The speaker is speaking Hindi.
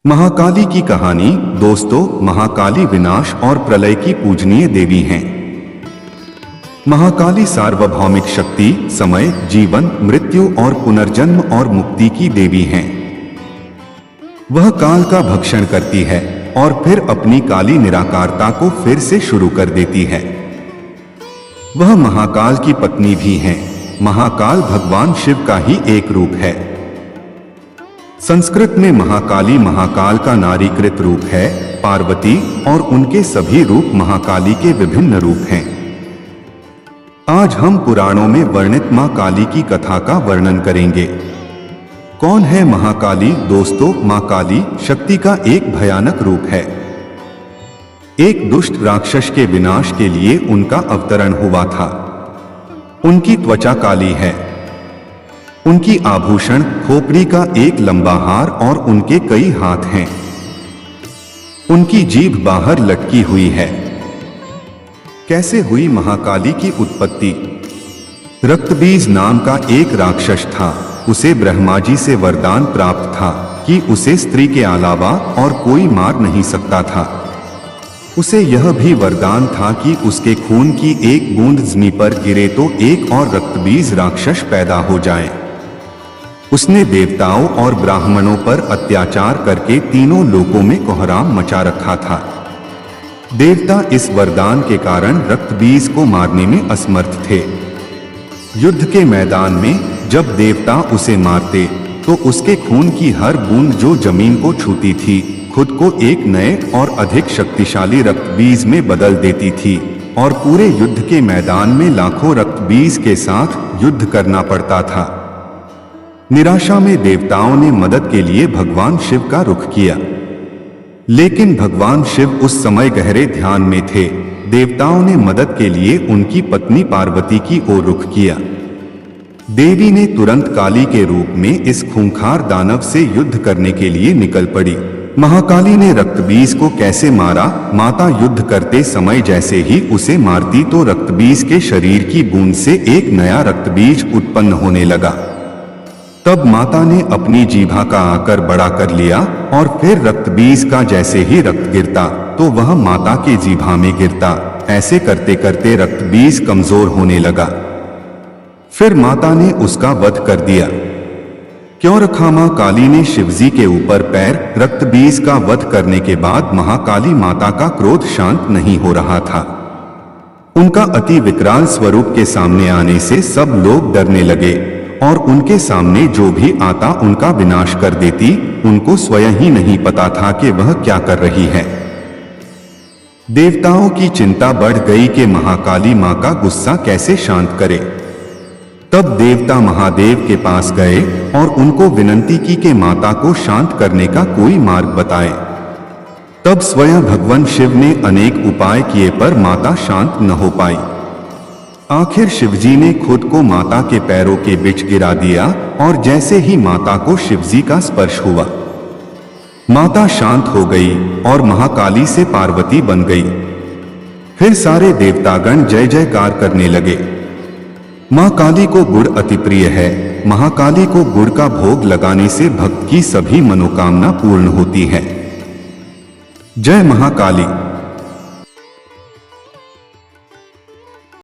महाकाली की कहानी। दोस्तों, महाकाली विनाश और प्रलय की पूजनीय देवी हैं। महाकाली सार्वभौमिक शक्ति, समय, जीवन, मृत्यु और पुनर्जन्म और मुक्ति की देवी हैं। वह काल का भक्षण करती है और फिर अपनी काली निराकारता को फिर से शुरू कर देती है। वह महाकाल की पत्नी भी हैं। महाकाल भगवान शिव का ही एक रूप है। संस्कृत में महाकाली महाकाल का नारीकृत रूप है। पार्वती और उनके सभी रूप महाकाली के विभिन्न रूप हैं। आज हम पुराणों में वर्णित मां काली की कथा का वर्णन करेंगे। कौन है महाकाली? दोस्तों, मां काली शक्ति का एक भयानक रूप है। एक दुष्ट राक्षस के विनाश के लिए उनका अवतरण हुआ था। उनकी त्वचा काली है। उनकी आभूषण खोपड़ी का एक लंबा हार और उनके कई हाथ हैं। उनकी जीभ बाहर लटकी हुई है। कैसे हुई महाकाली की उत्पत्ति? रक्तबीज नाम का एक राक्षस था। उसे ब्रह्मा जी से वरदान प्राप्त था कि उसे स्त्री के अलावा और कोई मार नहीं सकता था। उसे यह भी वरदान था कि उसके खून की एक बूंद जमीन पर गिरे तो एक और रक्तबीज राक्षस पैदा हो जाए। उसने देवताओं और ब्राह्मणों पर अत्याचार करके तीनों लोकों में कोहराम मचा रखा था। देवता इस वरदान के कारण रक्तबीज को मारने में असमर्थ थे। युद्ध के मैदान में जब देवता उसे मारते तो उसके खून की हर बूंद जो जमीन को छूती थी खुद को एक नए और अधिक शक्तिशाली रक्तबीज में बदल देती थी और पूरे युद्ध के मैदान में लाखों रक्तबीज के साथ युद्ध करना पड़ता था। निराशा में देवताओं ने मदद के लिए भगवान शिव का रुख किया, लेकिन भगवान शिव उस समय गहरे ध्यान में थे। देवताओं ने मदद के लिए उनकी पत्नी पार्वती की ओर रुख किया। देवी ने तुरंत काली के रूप में इस खूंखार दानव से युद्ध करने के लिए निकल पड़ी। महाकाली ने रक्तबीज को कैसे मारा? माता युद्ध करते समय जैसे ही उसे मारती तो रक्तबीज के शरीर की बूंद से एक नया रक्तबीज उत्पन्न होने लगा। तब माता ने अपनी जीभा का आकार बड़ा कर लिया और फिर रक्तबीज का जैसे ही रक्त गिरता तो वह माता के जीभा में गिरता। ऐसे करते करते रक्तबीज कमजोर होने लगा। फिर माता ने उसका वध कर दिया। क्यों रखा? मां काली ने शिवजी के ऊपर पैर। रक्तबीज का वध करने के बाद महाकाली माता का क्रोध शांत नहीं हो रहा था। उनका अति विकराल स्वरूप के सामने आने से सब लोग डरने लगे और उनके सामने जो भी आता उनका विनाश कर देती। उनको स्वयं ही नहीं पता था कि वह क्या कर रही है। देवताओं की चिंता बढ़ गई कि महाकाली मां का गुस्सा कैसे शांत करे। तब देवता महादेव के पास गए और उनको विनती की कि माता को शांत करने का कोई मार्ग बताए। तब स्वयं भगवान शिव ने अनेक उपाय किए पर माता शांत न हो पाई। आखिर शिवजी ने खुद को माता के पैरों के बीच गिरा दिया और जैसे ही माता को शिवजी का स्पर्श हुआ माता शांत हो गई और महाकाली से पार्वती बन गई। फिर सारे देवतागण जय जयकार करने लगे। मां काली को गुड़ अति प्रिय है। महाकाली को गुड़ का भोग लगाने से भक्त की सभी मनोकामना पूर्ण होती है। जय महाकाली।